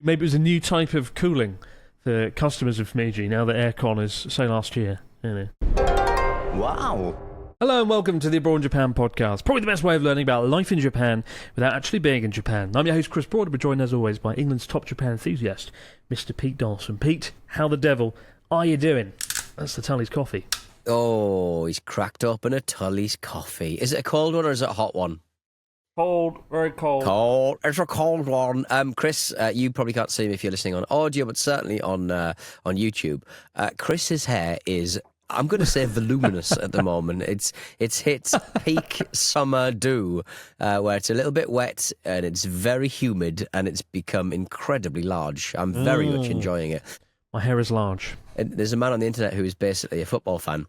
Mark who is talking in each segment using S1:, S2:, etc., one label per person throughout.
S1: Maybe it was a new type of cooling for customers of Fumiji now that aircon is so last year.
S2: Wow.
S1: Hello and welcome to the Abroad in Japan podcast. Probably the best way of learning about life in Japan without actually being in Japan. I'm your host Chris Broad, but joined as always by England's top Japan enthusiast, Mr. Pete Dawson. Pete, how the devil are you doing? That's the Tully's coffee.
S3: Oh, he's cracked open a Tully's coffee. Is it a cold one or is it a hot one?
S1: Cold, very cold.
S3: Cold. It's a cold one. Chris, you probably can't see me if you're listening on audio, but certainly on YouTube. Chris's hair is, I'm going to say, voluminous at the moment. It's hit peak summer dew, where it's a little bit wet and it's very humid and it's become incredibly large. I'm very much enjoying it.
S1: My hair is large.
S3: And there's a man on the internet who is basically a football fan,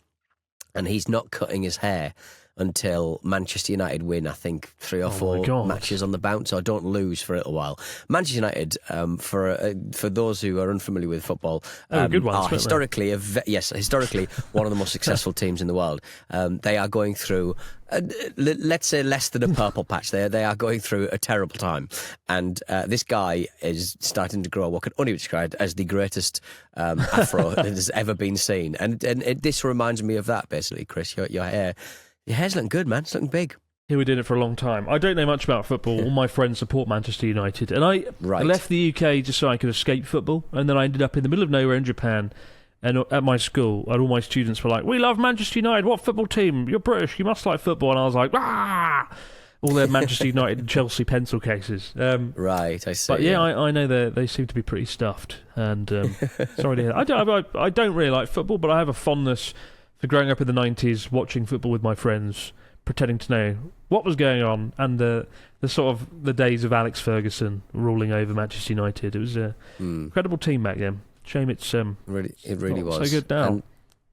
S3: and he's not cutting his hair until Manchester United win, I think, 3 or 4 matches on the bounce, or don't lose for a little while. Manchester United, for those who are unfamiliar with football,
S1: good ones,
S3: are historically historically one of the most successful teams in the world. They are going through, let's say, less than a purple patch. They are going through a terrible time, and this guy is starting to grow what can only be described as the greatest afro that has ever been seen. And this reminds me of that, basically, Chris. Your hair. Your hair's looking good, man. It's looking big.
S1: Here we did it for a long time. I don't know much about football. All my friends support Manchester United. And I left the UK just so I could escape football. And then I ended up in the middle of nowhere in Japan. And at my school, and all my students were like, "We love Manchester United. What football team? You're British. You must like football." And I was like, "Ah!" All their Manchester United and Chelsea pencil cases.
S3: Right, I see.
S1: But yeah, I know they seem to be pretty stuffed. And sorry to hear that. I don't really like football, but I have a fondness for growing up in the 90s, watching football with my friends, pretending to know what was going on, and the sort of the days of Alex Ferguson ruling over Manchester United. It was an incredible team back then. Shame it's
S3: it really was
S1: so good now.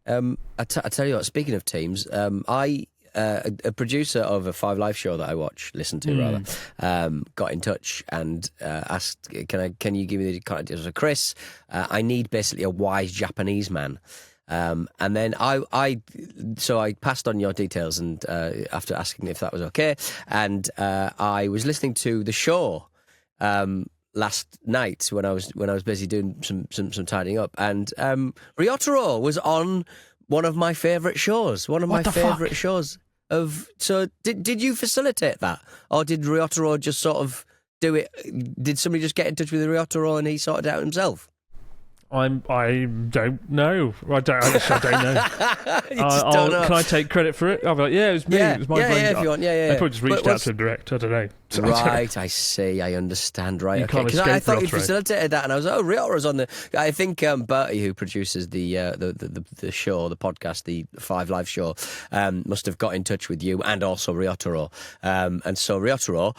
S3: And, I tell you what, speaking of teams, a producer of a 5 Live show that I listen to, got in touch and asked, can you give me the contact details of Chris? I need basically a wise Japanese man. And then I passed on your details, and after asking if that was okay, and I was listening to the show last night when I was busy doing some tidying up, and Ryotaro was on one of my favourite shows. One of my favourite shows. So did you facilitate that, or did Ryotaro just sort of do it? Did somebody just get in touch with Ryotaro and he sorted it out himself?
S1: I don't know. I don't know.
S3: Don't know.
S1: Can I take credit for it? I'll be like, yeah, it was me. It was my brain.
S3: Yeah, if you want. Yeah.
S1: I probably just reached out to him direct. I don't know.
S3: Right, I see. I understand. Right, okay.
S1: Because
S3: I thought you facilitated that, and I was like, oh, Ryotara's on the. I think Bertie, who produces the show, the podcast, the 5 Live show, must have got in touch with you and also Ryotaro. And so Ryotaro,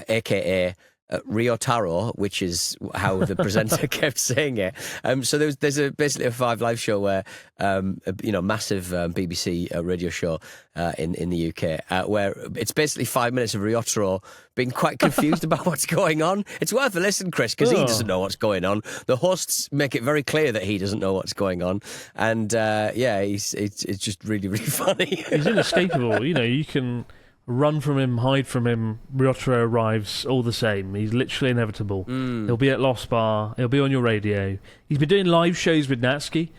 S3: aka Ryotaro, which is how the presenter kept saying it. So there's basically a 5 Live show where, massive BBC radio show in the UK, where it's basically 5 minutes of Ryotaro being quite confused about what's going on. It's worth a listen, Chris, because he doesn't know what's going on. The hosts make it very clear that he doesn't know what's going on, and it's just really, really funny.
S1: He's inescapable. You can run from him, hide from him. Ryotaro arrives all the same. He's literally inevitable. He'll be at Lost Bar. He'll be on your radio. He's been doing live shows with Natsuki,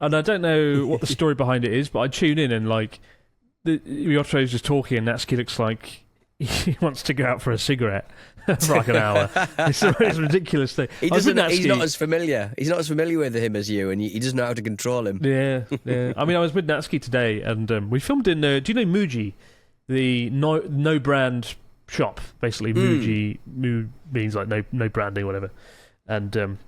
S1: and I don't know what the story behind it is, but I tune in and Ryotaro's just talking, and Natsuki looks like he wants to go out for a cigarette for like an hour. It's a ridiculous thing.
S3: He's not as familiar. He's not as familiar with him as you, and he doesn't know how to control him.
S1: Yeah. I mean, I was with Natsuki today, and we filmed in. Do you know Muji? The no brand shop, basically. Muji means like no branding, whatever. And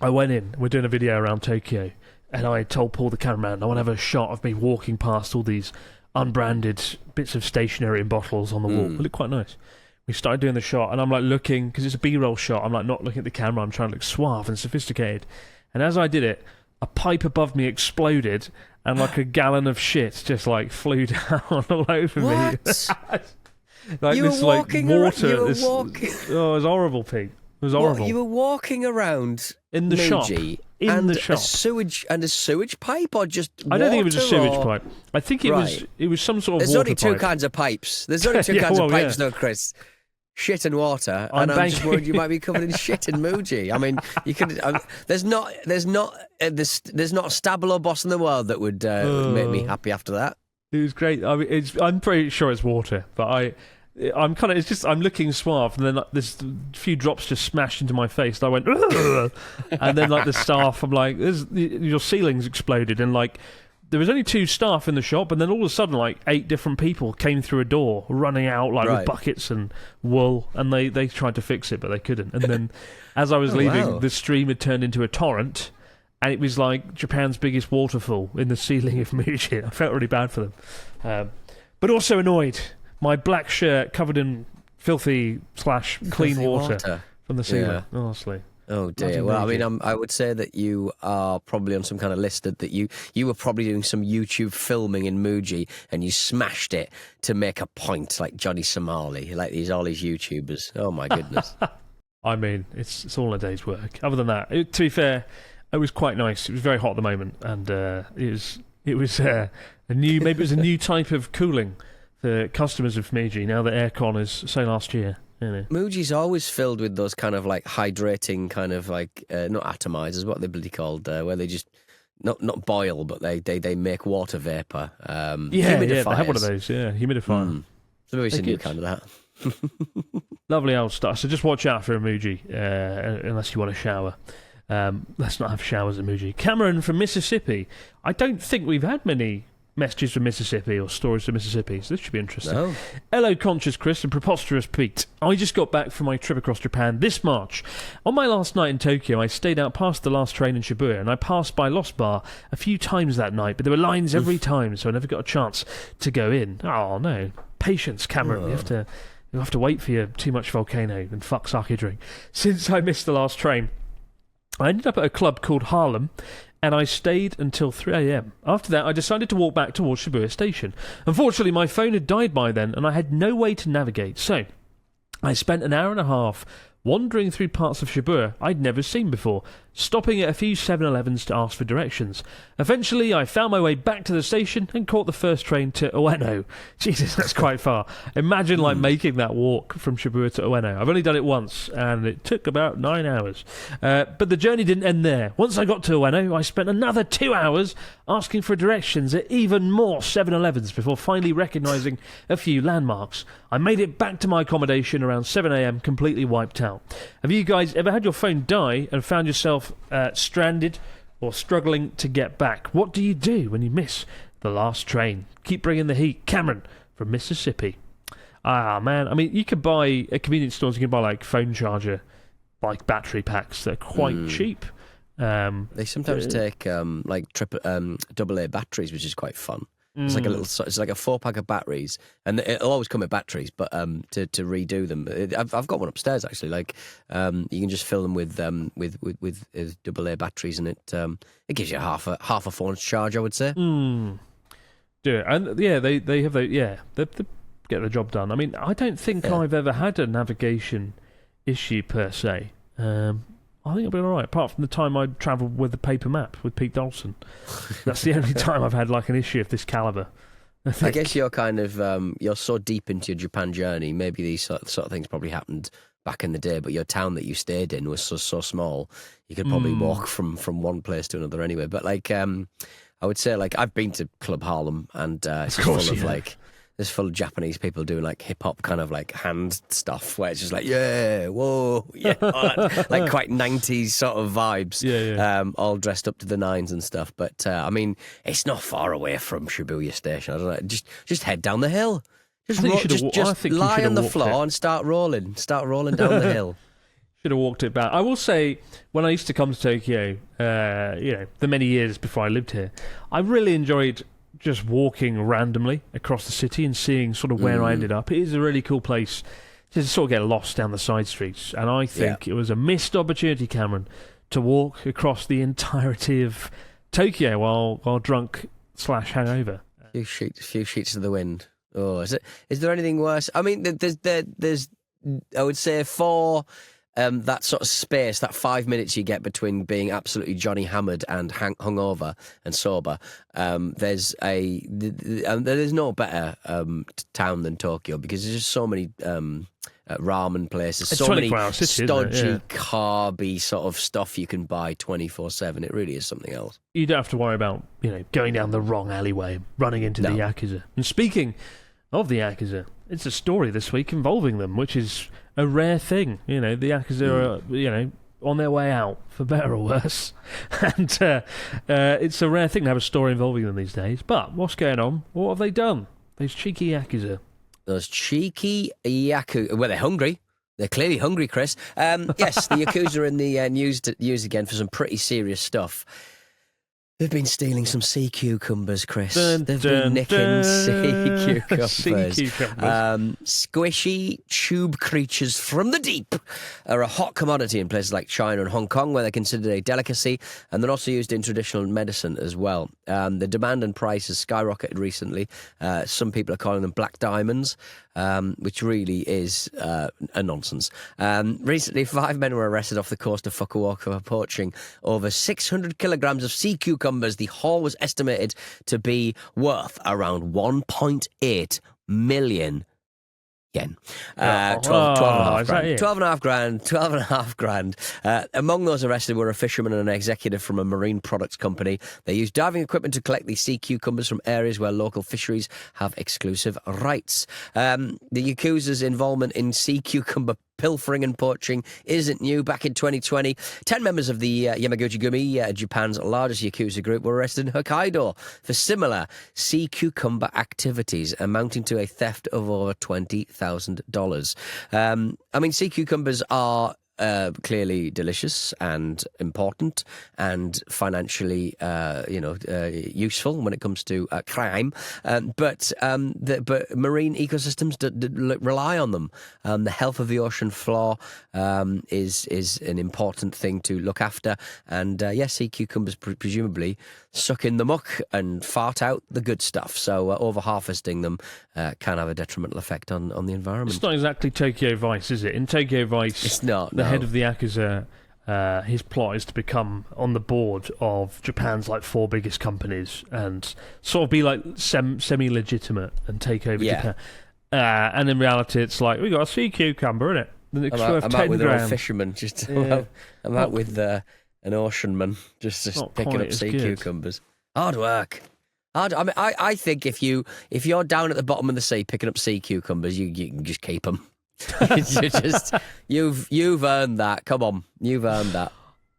S1: I went in. We're doing a video around Tokyo, and I told Paul, the cameraman, I want to have a shot of me walking past all these unbranded bits of stationery and bottles on the wall. It looked quite nice. We started doing the shot, and I'm like looking, because it's a B-roll shot. I'm like not looking at the camera. I'm trying to look suave and sophisticated. And as I did it, a pipe above me exploded, and like a gallon of shit just like flew down all over me. Like
S3: you
S1: this
S3: were walking
S1: like water.
S3: Walking.
S1: Oh, it was horrible, Pete. It was horrible.
S3: You were walking around
S1: in the shop.
S3: A sewage pipe, or just water,
S1: I don't think it was a sewage pipe. I think it was some sort of
S3: There's
S1: water
S3: only two
S1: pipe.
S3: kinds of pipes. There's only two kinds of pipes, though, Chris. shit and water,
S1: I'm
S3: and I'm just worried you might be covered in shit in Muji. I mean, you could. There's not a stabilo boss in the world that would make me happy after that.
S1: It was great. I mean, I'm pretty sure it's water, but I'm kind of. It's just I'm looking suave, and then like, this few drops just smashed into my face. And I went, ugh! And then like the staff, I'm like, your ceiling's exploded, and like. There was only 2 staff in the shop, and then all of a sudden, like 8 different people came through a door, running out like with buckets and wool, and they tried to fix it, but they couldn't. And then, as I was leaving, the stream had turned into a torrent, and it was like Japan's biggest waterfall in the ceiling of Muji. I felt really bad for them, but also annoyed. My black shirt covered in filthy / clean water from the ceiling. Yeah. Honestly.
S3: Oh dear. Well, I mean, I would say that you are probably on some kind of list that you were probably doing some YouTube filming in Muji and you smashed it to make a point, like Johnny Somali, like all these YouTubers. Oh my goodness.
S1: I mean, it's all a day's work. Other than that, to be fair, it was quite nice. It was very hot at the moment, and it was a new type of cooling for customers of Muji. Now that aircon is so last year.
S3: Muji's always filled with those kind of like hydrating kind of like not atomizers, what are they bloody called? Where they just not boil, but they make water vapor.
S1: Humidifiers. I have one of those. Yeah, humidifier.
S3: So maybe it's a new kind of that.
S1: Lovely old stuff. So just watch out for a Muji, unless you want a shower. Let's not have showers at Muji. Cameron from Mississippi. I don't think we've had many messages from Mississippi or stories from Mississippi, so this should be interesting.
S3: No.
S1: Hello, Conscious Chris and Preposterous Pete. I just got back from my trip across Japan this March. On my last night in Tokyo, I stayed out past the last train in Shibuya, and I passed by Lost Bar a few times that night, but there were lines every time, so I never got a chance to go in. Oh, no. Patience, Cameron. You have to wait for your too much volcano and fuck sake drink. Since I missed the last train, I ended up at a club called Harlem, and I stayed until 3 a.m. After that, I decided to walk back towards Shibuya Station. Unfortunately, my phone had died by then, and I had no way to navigate, so I spent an hour and a half wandering through parts of Shibuya I'd never seen before, stopping at a few 7-Elevens to ask for directions. Eventually, I found my way back to the station and caught the first train to Ueno. Jesus, that's quite far. Imagine making that walk from Shibuya to Ueno. I've only done it once, and it took about 9 hours. But the journey didn't end there. Once I got to Ueno, I spent another 2 hours asking for directions at even more 7-Elevens before finally recognising a few landmarks. I made it back to my accommodation around 7 a.m, completely wiped out. Have you guys ever had your phone die and found yourself stranded or struggling to get back? What do you do when you miss the last train? Keep bringing the heat. Cameron from Mississippi. Ah, man. I mean, you could buy at convenience stores, you can buy like phone charger, like battery packs. They're quite cheap.
S3: They sometimes take like double A batteries, which is quite fun. It's like it's like a 4-pack of batteries, and it'll always come with batteries. But to redo them, I've got one upstairs actually. Like you can just fill them with double A batteries, and it gives you half a phone's charge, I would say.
S1: Do it, and yeah, they have they get the job done. I mean, I don't think I've ever had a navigation issue per se. I think I'll be all right, apart from the time I travelled with the paper map with Pete Dawson. That's the only time I've had like an issue of this calibre.
S3: I guess you're kind of you're so deep into your Japan journey. Maybe these sort of things probably happened back in the day, but your town that you stayed in was so small. You could probably walk from one place to another anyway. But like I would say, like I've been to Club Harlem, and it's just full of like. It's full of Japanese people doing like hip hop kind of like hand stuff where it's just like, yeah, whoa, yeah, like quite 90s sort of vibes, all dressed up to the nines and stuff. But I mean, it's not far away from Shibuya Station. I don't know, just head down the hill. Just lie on the floor and start rolling down the hill.
S1: Should have walked it back. I will say, when I used to come to Tokyo, the many years before I lived here, I really enjoyed just walking randomly across the city and seeing sort of where I ended up. It is a really cool place to sort of get lost down the side streets. And I think it was a missed opportunity, Cameron, to walk across the entirety of Tokyo while drunk / hangover.
S3: Few sheets of the wind. Oh, is there anything worse? I mean, there's I would say for that sort of space, that 5 minutes you get between being absolutely Johnny hammered and hungover and sober, there's no better town than Tokyo, because there's just so many ramen places.
S1: It's
S3: So many
S1: 24-hour city, isn't it?
S3: stodgy,
S1: Yeah.
S3: carby sort of stuff you can buy 24/7. It really is something else.
S1: You don't have to worry about, going down the wrong alleyway, running into the
S3: No.
S1: Yakuza. And speaking of the Yakuza, it's a story this week involving them, which is a rare thing. The Yakuza are, on their way out, for better or worse. And it's a rare thing to have a story involving them these days. But what's going on? What have they done? Those cheeky Yakuza.
S3: Those cheeky Yakuza. Well, they're hungry. They're clearly hungry, Chris. Yes, the Yakuza are in the news again for some pretty serious stuff. They've been stealing some sea cucumbers, Chris. They've been nicking sea cucumbers. Squishy tube creatures from the deep are a hot commodity in places like China and Hong Kong, where they're considered a delicacy, and they're also used in traditional medicine as well. The demand and price has skyrocketed recently. Some people are calling them black diamonds, which really is a nonsense. Recently, 5 men were arrested off the coast of Fukuoka for poaching over 600 kilograms of sea cucumbers. The haul was estimated to be worth around 1.8 million yen. 12.5 grand. Among those arrested were a fisherman and an executive from a marine products company. They used diving equipment to collect these sea cucumbers from areas where local fisheries have exclusive rights. The Yakuza's involvement in sea cucumber pilfering and poaching isn't new. Back in 2020, 10 members of the Yamaguchi-gumi, Japan's largest Yakuza group, were arrested in Hokkaido for similar sea cucumber activities, amounting to a theft of over $20,000. Sea cucumbers are clearly delicious and important and financially, useful when it comes to crime. But marine ecosystems rely on them. The health of the ocean floor is an important thing to look after. And sea cucumbers presumably suck in the muck and fart out the good stuff. So over-harvesting them can have a detrimental effect on the environment.
S1: It's not exactly Tokyo Vice, is it? In Tokyo Vice,
S3: it's not.
S1: The head of the Yakuza, his plot is to become on the board of Japan's 4 biggest companies and sort of be semi-legitimate and take over Japan. And in reality, it's we got a sea cucumber, innit?
S3: I'm out with an old fisherman. I'm out with an oceanman just picking up sea cucumbers. Hard work. I think if you're down at the bottom of the sea picking up sea cucumbers, you can just keep them. You've earned that. Come on, you've earned that.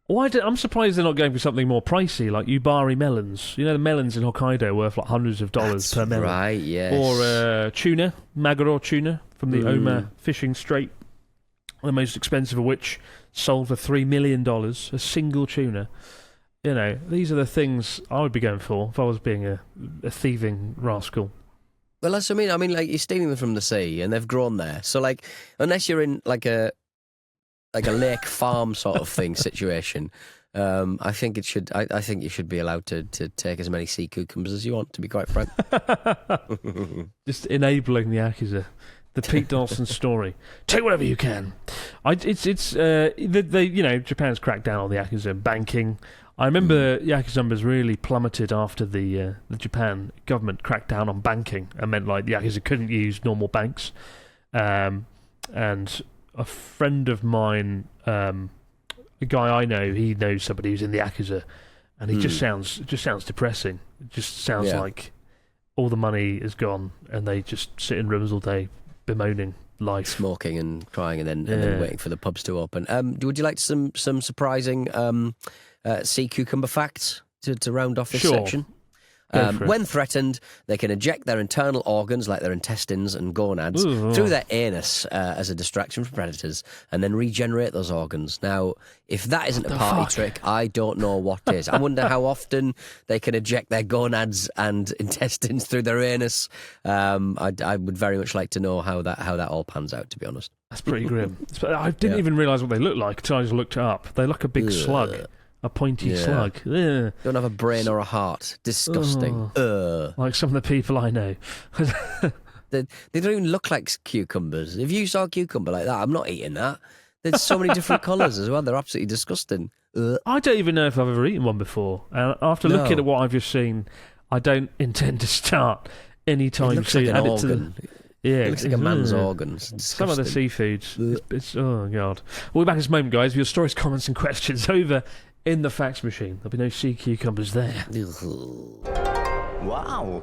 S1: I'm surprised they're not going for something more pricey, like Yubari melons. The melons in Hokkaido are worth hundreds of dollars per melon.
S3: Right, yes.
S1: Or tuna, Maguro tuna from the Oma fishing strait, the most expensive of which sold for $3 million, a single tuna. These are the things I would be going for if I was being a thieving rascal.
S3: Well, that's what I mean. You're stealing them from the sea, and they've grown there. So, unless you're in a lake farm sort of thing situation, I think you should be allowed to take as many sea cucumbers as you want. To be quite frank,
S1: just enabling the Yakuza, the Pete Dawson story. Take whatever you can. Japan's cracked down on the Yakuza and banking. I remember Yakuza numbers really plummeted after the Japan government cracked down on banking and meant the Yakuza couldn't use normal banks. And a friend of mine, a guy I know, he knows somebody who's in the Yakuza, and he just sounds depressing. It just sounds like all the money is gone, and they just sit in rooms all day bemoaning life,
S3: smoking and crying, and then waiting for the pubs to open. Would you like some surprising sea cucumber facts to round off this section? When threatened, they can eject their internal organs, like their intestines and gonads, through their anus as a distraction from predators, and then regenerate those organs. Now, if that isn't a party trick, I don't know what is. I wonder how often they can eject their gonads and intestines through their anus. I would very much like to know how that all pans out, to be honest.
S1: That's pretty grim. I didn't even realise what they looked like until I just looked it up. They look a big slug. A pointy slug. Ugh.
S3: Don't have a brain or a heart. Disgusting.
S1: Like some of the people I know.
S3: They don't even look like cucumbers. If you saw a cucumber like that, I'm not eating that. There's so many different colours as well. They're absolutely disgusting.
S1: I don't even know if I've ever eaten one before. And after looking at what I've just seen, I don't intend to start anytime soon.
S3: Like an organ.
S1: Yeah,
S3: It looks like a man's organs.
S1: Some of the seafood. It's oh god. We'll be back in this moment, guys, with your stories, comments, and questions over in the fax machine. There'll be no sea cucumbers there.
S2: Wow.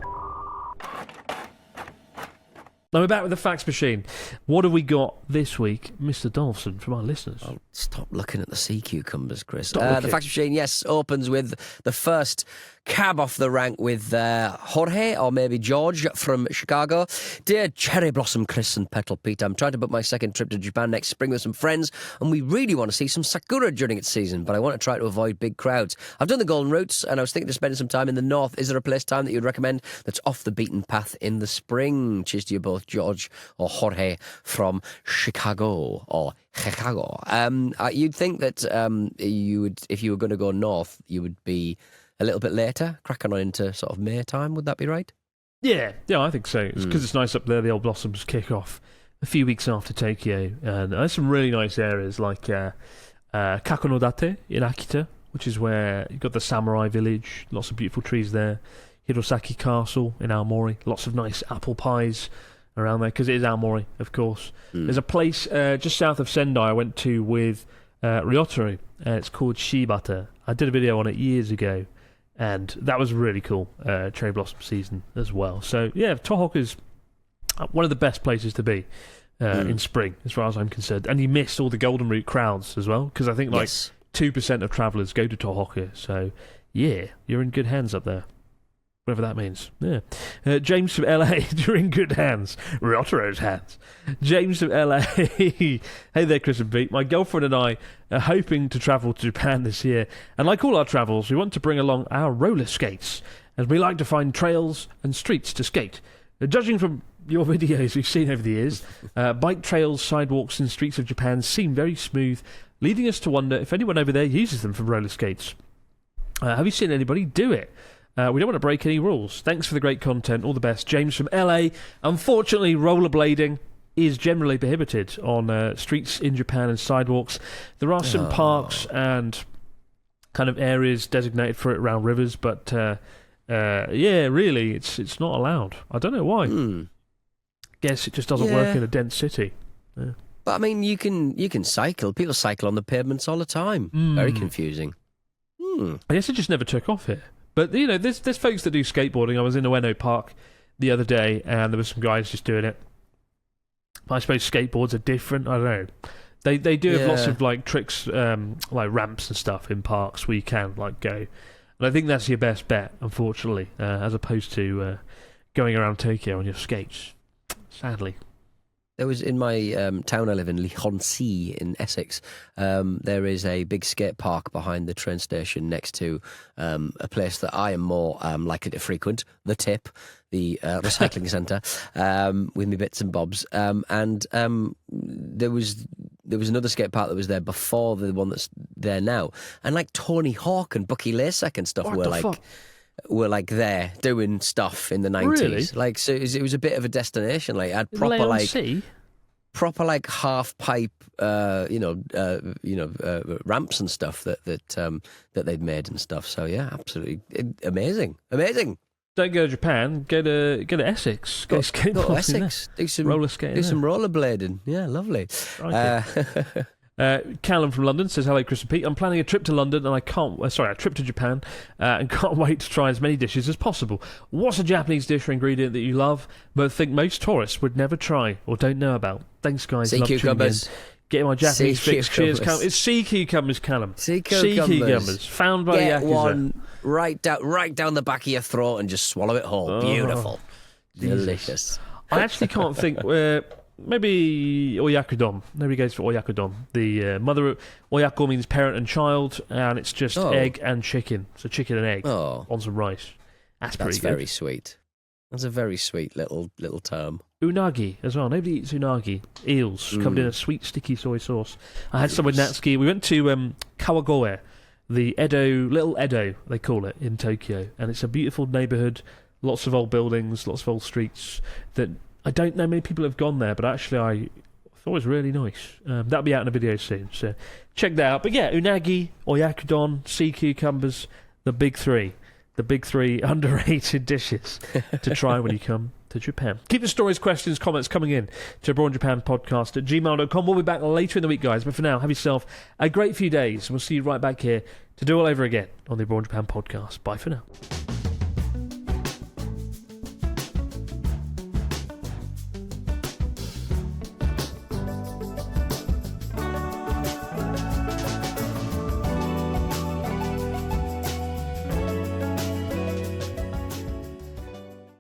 S1: Now we're back with the fax machine. What have we got this week, Mr. Dolphin, from our listeners?
S3: Oh, stop looking at the sea cucumbers, Chris.
S1: Stop
S3: The fax machine, yes, opens with the first cab off the rank with Jorge, or maybe George, from Chicago. Dear Cherry Blossom, Chris and Petal Pete, I'm trying to book my second trip to Japan next spring with some friends, and we really want to see some sakura during its season, but I want to try to avoid big crowds. I've done the Golden Routes, and I was thinking of spending some time in the north. Is there a place time that you'd recommend that's off the beaten path in the spring? Cheers to you both, George or Jorge from Chicago, or Chicago. You'd think that you would, if you were going to go north, you would be a little bit later, cracking on into sort of May time. Would that be right?
S1: Yeah, I think so. It's because it's nice up there. The old blossoms kick off a few weeks after Tokyo, and there's some really nice areas like Kakonodate in Akita, which is where you've got the samurai village, lots of beautiful trees there. Hirosaki Castle in Aomori, lots of nice apple pies around there, because it is Aomori, of course. There's a place just south of Sendai I went to with Ryotaro, it's called Shibata. I did a video on it years ago, and that was really cool. Cherry blossom season as well. So yeah, Tohoku's one of the best places to be in spring, as far as I'm concerned. And you missed all the Golden Route crowds as well, because I think 2% of travellers go to Tohoku. So yeah, you're in good hands up there. Whatever that means. Yeah. James from LA, you're in good hands. Ryotaro's hands. James from LA. Hey there, Chris and Pete. My girlfriend and I are hoping to travel to Japan this year. And like all our travels, we want to bring along our roller skates, as we like to find trails and streets to skate. Judging from your videos we've seen over the years, bike trails, sidewalks and streets of Japan seem very smooth, leading us to wonder if anyone over there uses them for roller skates. Have you seen anybody do it? We don't want to break any rules. Thanks for the great content. All the best. James from LA. Unfortunately, rollerblading is generally prohibited on streets in Japan and sidewalks. There are some parks and kind of areas designated for it around rivers, but yeah, really, it's not allowed. I don't know why. Guess it just doesn't work in a dense city. Yeah.
S3: But I mean, you can cycle. People cycle on the pavements all the time. Very confusing.
S1: I guess it just never took off here. But, you know, there's folks that do skateboarding. I was in Ueno Park the other day, and there were some guys just doing it. I suppose skateboards are different. I don't know. They do have lots of, like, tricks, like ramps and stuff in parks where you can, like, go. And I think that's your best bet, unfortunately, as opposed to going around Tokyo on your skates, sadly.
S3: There was, in my town I live in, Leigh-on-Sea in Essex, there is a big skate park behind the train station next to a place that I am more likely to frequent, The Tip, the recycling centre, with me bits and bobs. And there was another skate park that was there before the one that's there now. And like Tony Hawk and Bucky Lasek and stuff were like there doing stuff in the 90s.
S1: Really?
S3: Like, so it was a bit of a destination. Like, had proper like half pipe, ramps and stuff that they'd made and stuff. So yeah, absolutely amazing.
S1: Don't go to Japan. Go to Essex. Go to
S3: Essex. Do some
S1: roller skating.
S3: Do some rollerblading. Yeah, lovely.
S1: Callum from London says, hello Chris and Pete, I'm planning a trip to London and a trip to Japan and can't wait to try as many dishes as possible. What's a Japanese dish or ingredient that you love but think most tourists would never try or don't know about? Thanks guys.
S3: Sea cucumbers.
S1: Getting my Japanese fix. Cheers, Callum. It's sea cucumbers, Callum.
S3: Sea cucumbers.
S1: Found by the Yakuza.
S3: One right down the back of your throat and just swallow it whole. Beautiful. Delicious.
S1: I actually can't think... maybe oyakudon. Nobody goes for oyakudon. The mother oyako means parent and child, and it's just egg and chicken. So chicken and egg on some rice. That's pretty good.
S3: Very sweet. That's a very sweet little term.
S1: Unagi as well. Nobody eats unagi. Eels covered in a sweet sticky soy sauce. I had some with Natsuki. We went to Kawagoe, the Little Edo they call it, in Tokyo, and it's a beautiful neighbourhood. Lots of old buildings, lots of old streets that I don't know many people have gone there, but actually I thought it was really nice. That'll be out in a video soon, so check that out. But yeah, unagi, oyakudon, sea cucumbers, the big three underrated dishes to try when you come to Japan. Keep the stories, questions, comments coming in to abroadjapanpodcast@gmail.com. We'll be back later in the week, guys. But for now, have yourself a great few days. We'll see you right back here to do all over again on the Abroad Japan podcast. Bye for now.